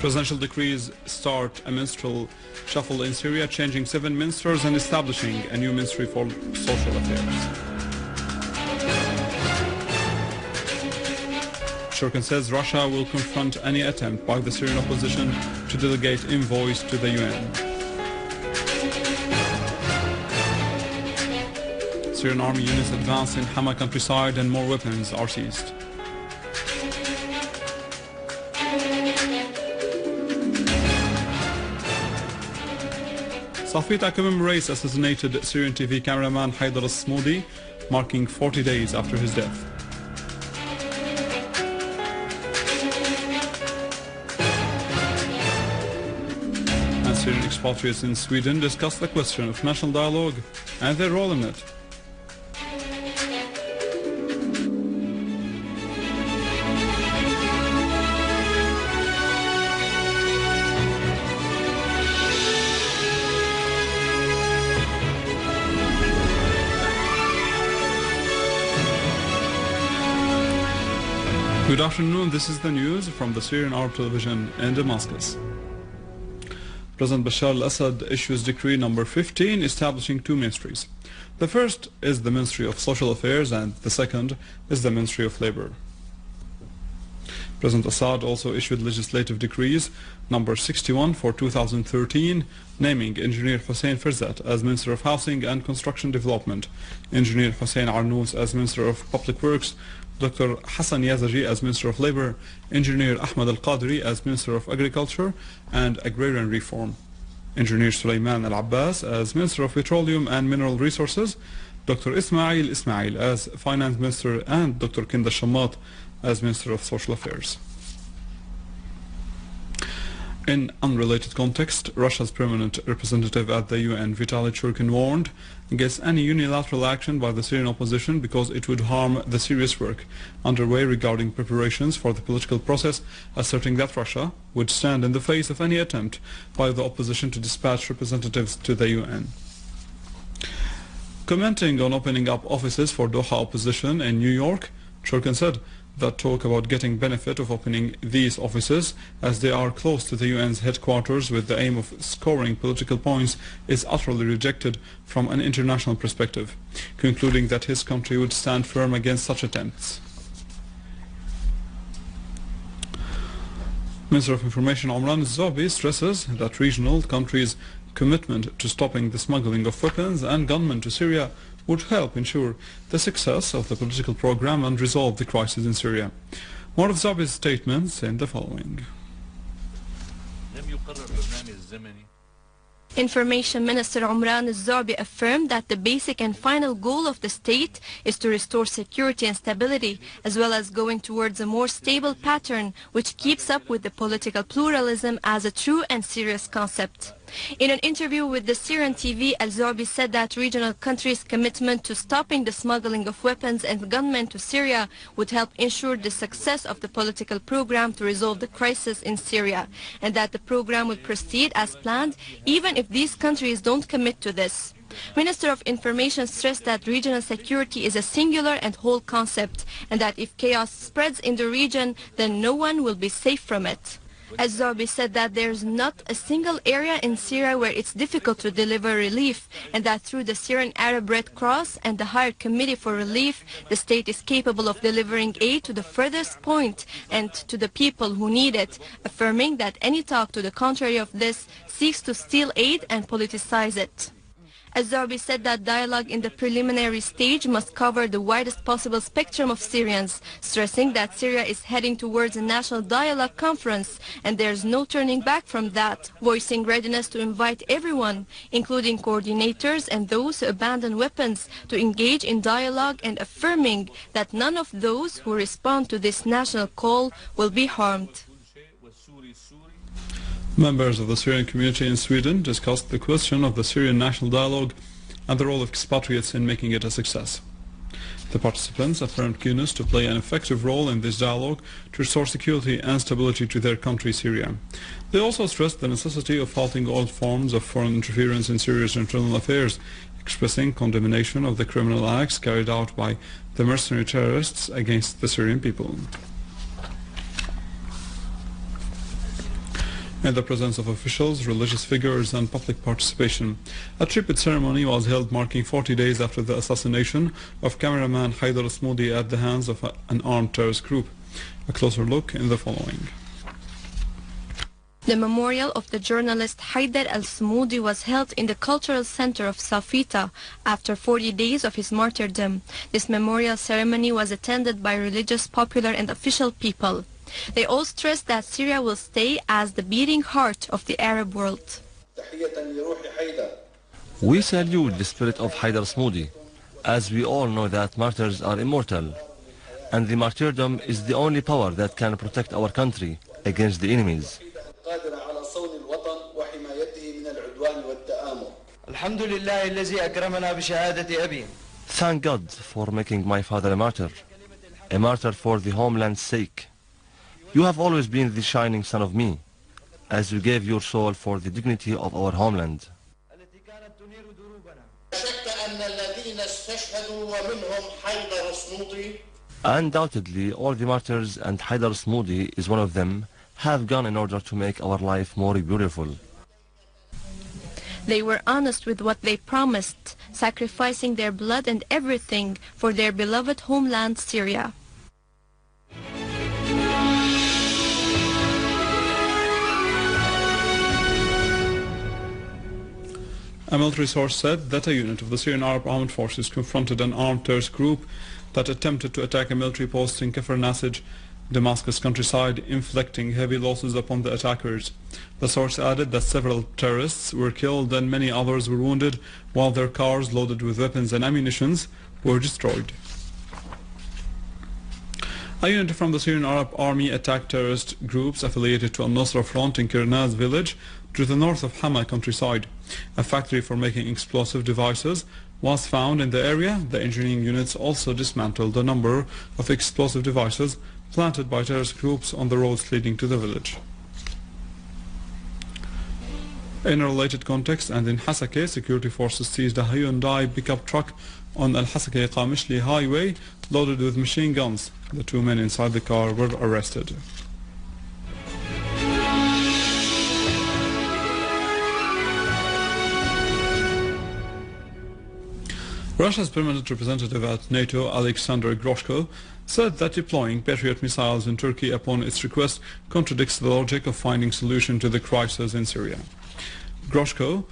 Presidential decrees start a ministerial shuffle in Syria, changing 7 ministers and establishing a new ministry for social affairs. Turkey says Russia will confront any attempt by the Syrian opposition to delegate envoys to the UN. Syrian army units advance in Hama countryside and more weapons are seized. Safita commemorates assassinated Syrian TV cameraman Haidar al-Smoudi, marking 40 days after his death. And Syrian expatriates in Sweden discuss the question of national dialogue and their role in it. Good afternoon, this is the news from the Syrian Arab television in Damascus. President Bashar al-Assad issues decree number 15 establishing 2 ministries. The first is the Ministry of Social Affairs and the second is the Ministry of Labor. President Assad also issued legislative decrees number 61 for 2013, naming Engineer Hussein Ferzat as Minister of Housing and Construction Development, Engineer Hussein Arnouz as Minister of Public Works, Dr. Hassan Yazaji as Minister of Labor, Engineer Ahmad Al-Qadri as Minister of Agriculture and Agrarian Reform, Engineer Sulaiman Al-Abbas as Minister of Petroleum and Mineral Resources, Dr. Ismail as Finance Minister and Dr. Kinda Shammat as Minister of Social Affairs. In unrelated context, Russia's permanent representative at the UN, Vitaly Churkin, warned against any unilateral action by the Syrian opposition because it would harm the serious work underway regarding preparations for the political process, asserting that Russia would stand in the face of any attempt by the opposition to dispatch representatives to the UN. Commenting on opening up offices for Doha opposition in New York, Churkin said that talk about getting benefit of opening these offices as they are close to the UN's headquarters with the aim of scoring political points is utterly rejected from an international perspective, concluding that his country would stand firm against such attempts. Minister of Information Omran Zobi stresses that regional countries' commitment to stopping the smuggling of weapons and gunmen to Syria would help ensure the success of the political program and resolve the crisis in Syria. More of Zobi's statements in the following. Information Minister Omran Zobi affirmed that the basic and final goal of the state is to restore security and stability, as well as going towards a more stable pattern which keeps up with the political pluralism as a true and serious concept. In an interview with the Syrian TV, Al-Zobi said that regional countries' commitment to stopping the smuggling of weapons and gunmen to Syria would help ensure the success of the political program to resolve the crisis in Syria, and that the program would proceed as planned even if these countries don't commit to this. Minister of Information stressed that regional security is a singular and whole concept, and that if chaos spreads in the region, then no one will be safe from it. Al-Zobi said that there's not a single area in Syria where it's difficult to deliver relief, and that through the Syrian Arab Red Cross and the Higher Committee for Relief, the state is capable of delivering aid to the furthest point and to the people who need it, affirming that any talk to the contrary of this seeks to steal aid and politicize it. Al-Zobi said that dialogue in the preliminary stage must cover the widest possible spectrum of Syrians, stressing that Syria is heading towards a national dialogue conference and there's no turning back from that, voicing readiness to invite everyone, including coordinators and those who abandon weapons, to engage in dialogue, and affirming that none of those who respond to this national call will be harmed. Members of the Syrian community in Sweden discussed the question of the Syrian national dialogue and the role of expatriates in making it a success. The participants affirmed keenness to play an effective role in this dialogue to restore security and stability to their country, Syria. They also stressed the necessity of halting all forms of foreign interference in Syria's internal affairs, expressing condemnation of the criminal acts carried out by the mercenary terrorists against the Syrian people. in the presence of officials, religious figures and public participation. A tribute ceremony was held marking 40 days after the assassination of cameraman Haidar Smoudi at the hands of an armed terrorist group. A closer look in the following. The memorial of the journalist Haidar al-Smoudi was held in the cultural center of Safita after 40 days of his martyrdom. This memorial ceremony was attended by religious, popular and official people. They all stressed that Syria will stay as the beating heart of the Arab world. We salute the spirit of Haidar Smoudi, as we all know that martyrs are immortal, and the martyrdom is the only power that can protect our country against the enemies. Thank God for making my father a martyr for the homeland's sake. You have always been the shining sun of me, as you gave your soul for the dignity of our homeland. Undoubtedly, all the martyrs, and Haidar Smoudi is one of them, have gone in order to make our life more beautiful. They were honest with what they promised, sacrificing their blood and everything for their beloved homeland, Syria. A military source said that a unit of the Syrian Arab Armed Forces confronted an armed terrorist group that attempted to attack a military post in Kafr Nasij, Damascus countryside, inflicting heavy losses upon the attackers. The source added that several terrorists were killed and many others were wounded, while their cars loaded with weapons and ammunition were destroyed. A unit from the Syrian Arab Army attacked terrorist groups affiliated to Al-Nusra Front in Kirnaz village to the north of Hama countryside. A factory for making explosive devices was found in the area. The engineering units also dismantled a number of explosive devices planted by terrorist groups on the roads leading to the village. In a related context and in Hasake, security forces seized a Hyundai pickup truck on Al-Hasake-Qamishli highway loaded with machine guns. The two men inside the car were arrested. Russia's permanent representative at NATO, Alexander Groshko, said that deploying Patriot missiles in Turkey upon its request contradicts the logic of finding solution to the crisis in Syria. Groshko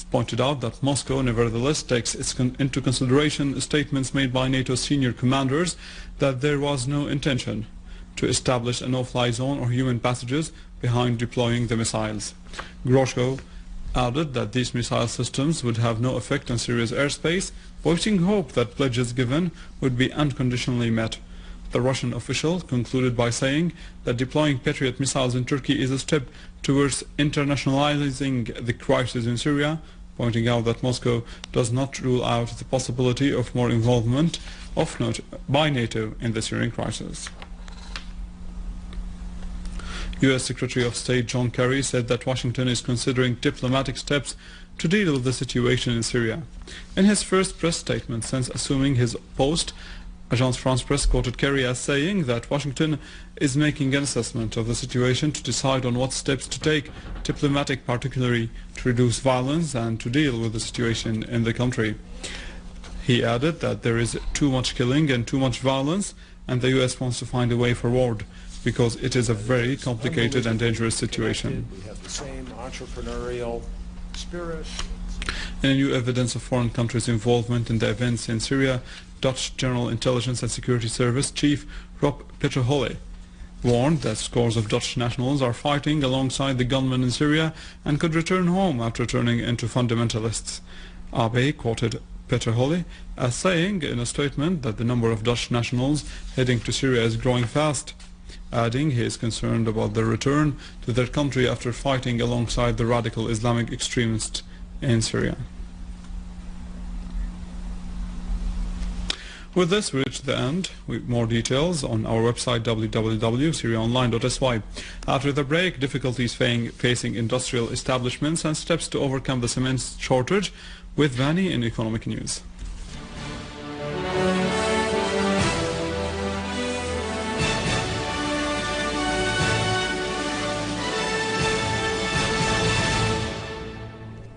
pointed out that Moscow nevertheless takes into consideration statements made by NATO senior commanders that there was no intention to establish a no-fly zone or human passages behind deploying the missiles. Groshko added that these missile systems would have no effect on Syria's airspace, voicing hope that pledges given would be unconditionally met. The Russian official concluded by saying that deploying Patriot missiles in Turkey is a step towards internationalizing the crisis in Syria, pointing out that Moscow does not rule out the possibility of more involvement by NATO in the Syrian crisis. U.S. Secretary of State John Kerry said that Washington is considering diplomatic steps to deal with the situation in Syria. In his first press statement since assuming his post, Agence France Presse quoted Kerry as saying that Washington is making an assessment of the situation to decide on what steps to take, diplomatic particularly, to reduce violence and to deal with the situation in the country. He added that there is too much killing and too much violence, and the U.S. wants to find a way forward, because it is a very complicated and dangerous situation. We have the same entrepreneurial spirit. In new evidence of foreign countries' involvement in the events in Syria, Dutch General Intelligence and Security Service Chief Rob Peterholle warned that scores of Dutch nationals are fighting alongside the gunmen in Syria and could return home after turning into fundamentalists. Abe quoted Peterholle as saying in a statement that the number of Dutch nationals heading to Syria is growing fast, adding he is concerned about their return to their country after fighting alongside the radical Islamic extremists in Syria. With this, we reach the end. With more details on our website www.syriaonline.sy. After the break, difficulties facing industrial establishments and steps to overcome the cement shortage with Vani in Economic News.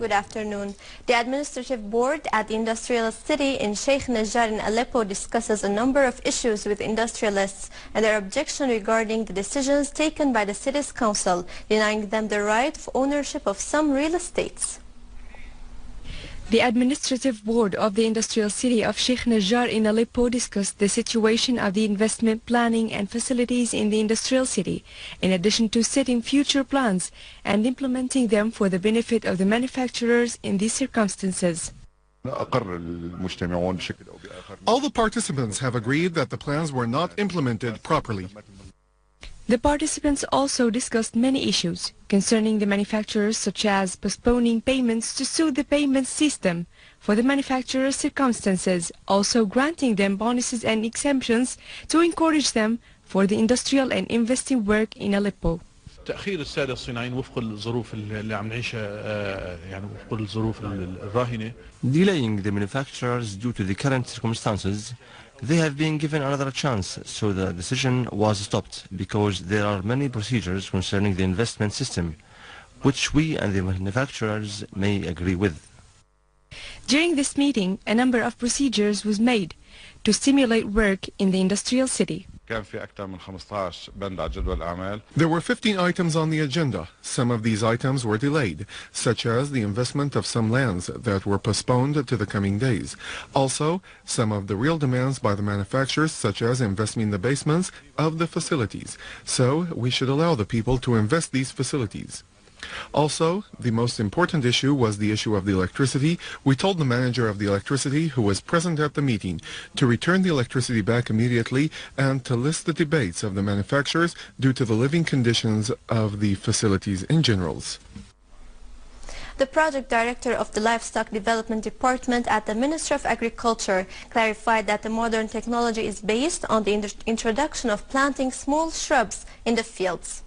Good afternoon. The administrative board at the industrial city in Sheikh Najjar in Aleppo discusses a number of issues with industrialists and their objection regarding the decisions taken by the city's council, denying them the right of ownership of some real estates. The administrative board of the industrial city of Sheikh Najjar in Aleppo discussed the situation of the investment planning and facilities in the industrial city, in addition to setting future plans and implementing them for the benefit of the manufacturers in these circumstances. All the participants have agreed that the plans were not implemented properly. The participants also discussed many issues concerning the manufacturers, such as postponing payments to suit the payment system for the manufacturers' circumstances, also granting them bonuses and exemptions to encourage them for the industrial and investing work in Aleppo. تأخير السادة الصناعيين وفق الظروف اللي عم نعيشها يعني وفق الظروف الراهنة. Delaying the manufacturers due to the current circumstances, they have been given another chance, so the decision was stopped because there are many procedures concerning the investment system, which we and the manufacturers may agree with. During this meeting, a number of procedures was made to stimulate work in the industrial city. There were 15 items on the agenda. Some of these items were delayed, such as the investment of some lands that were postponed to the coming days. Also, some of the real demands by the manufacturers, such as investing in the basements of the facilities. So, we should allow the people to invest these facilities. Also, the most important issue was the issue of the electricity. We told the manager of the electricity, who was present at the meeting, to return the electricity back immediately and to list the debates of the manufacturers due to the living conditions of the facilities in general. The project director of the Livestock Development Department at the Ministry of Agriculture clarified that the modern technology is based on the introduction of planting small shrubs in the fields.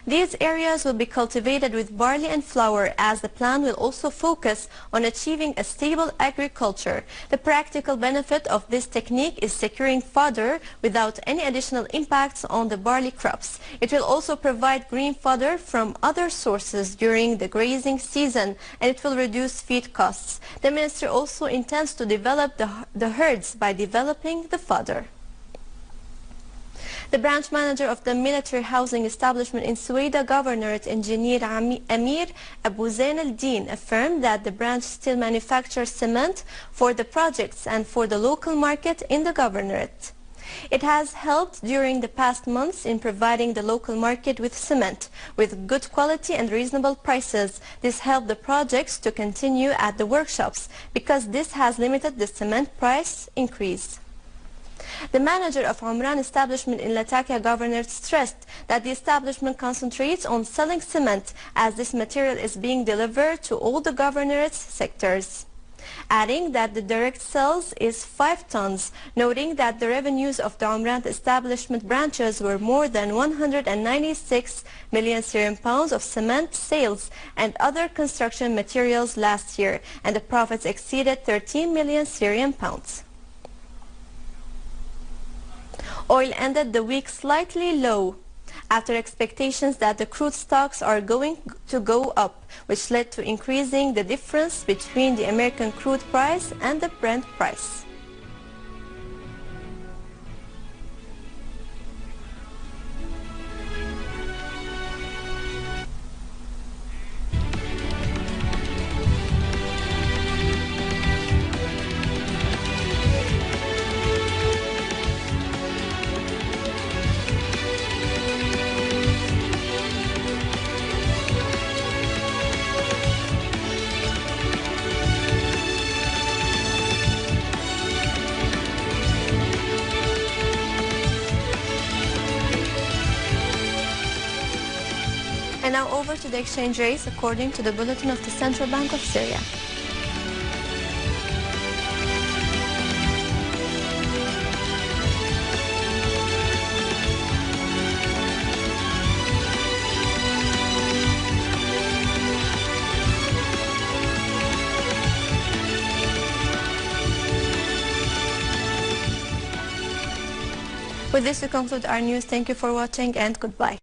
These areas will be cultivated with barley and flour, as the plan will also focus on achieving a stable agriculture. The practical benefit of this technique is securing fodder without any additional impacts on the barley crops. It will also provide green fodder from other sources during the grazing season, and it will reduce feed costs. The ministry also intends to develop the herds by developing the fodder. The branch manager of the military housing establishment in Suwaida Governorate, Engineer Amir Abu Zain al-Din, affirmed that the branch still manufactures cement for the projects and for the local market in the governorate. It has helped during the past months in providing the local market with cement with good quality and reasonable prices. This helped the projects to continue at the workshops because this has limited the cement price increase. The manager of Umran establishment in Latakia Governorate stressed that the establishment concentrates on selling cement, as this material is being delivered to all the governorate's sectors, adding that the direct sales is 5 tons, noting that the revenues of the Umran establishment branches were more than 196 million Syrian pounds of cement sales and other construction materials last year, and the profits exceeded 13 million Syrian pounds. Oil ended the week slightly low after expectations that the crude stocks are going to go up, which led to increasing the difference between the American crude price and the Brent price. And now over to the exchange rates according to the bulletin of the Central Bank of Syria. With this we conclude our news. Thank you for watching and goodbye.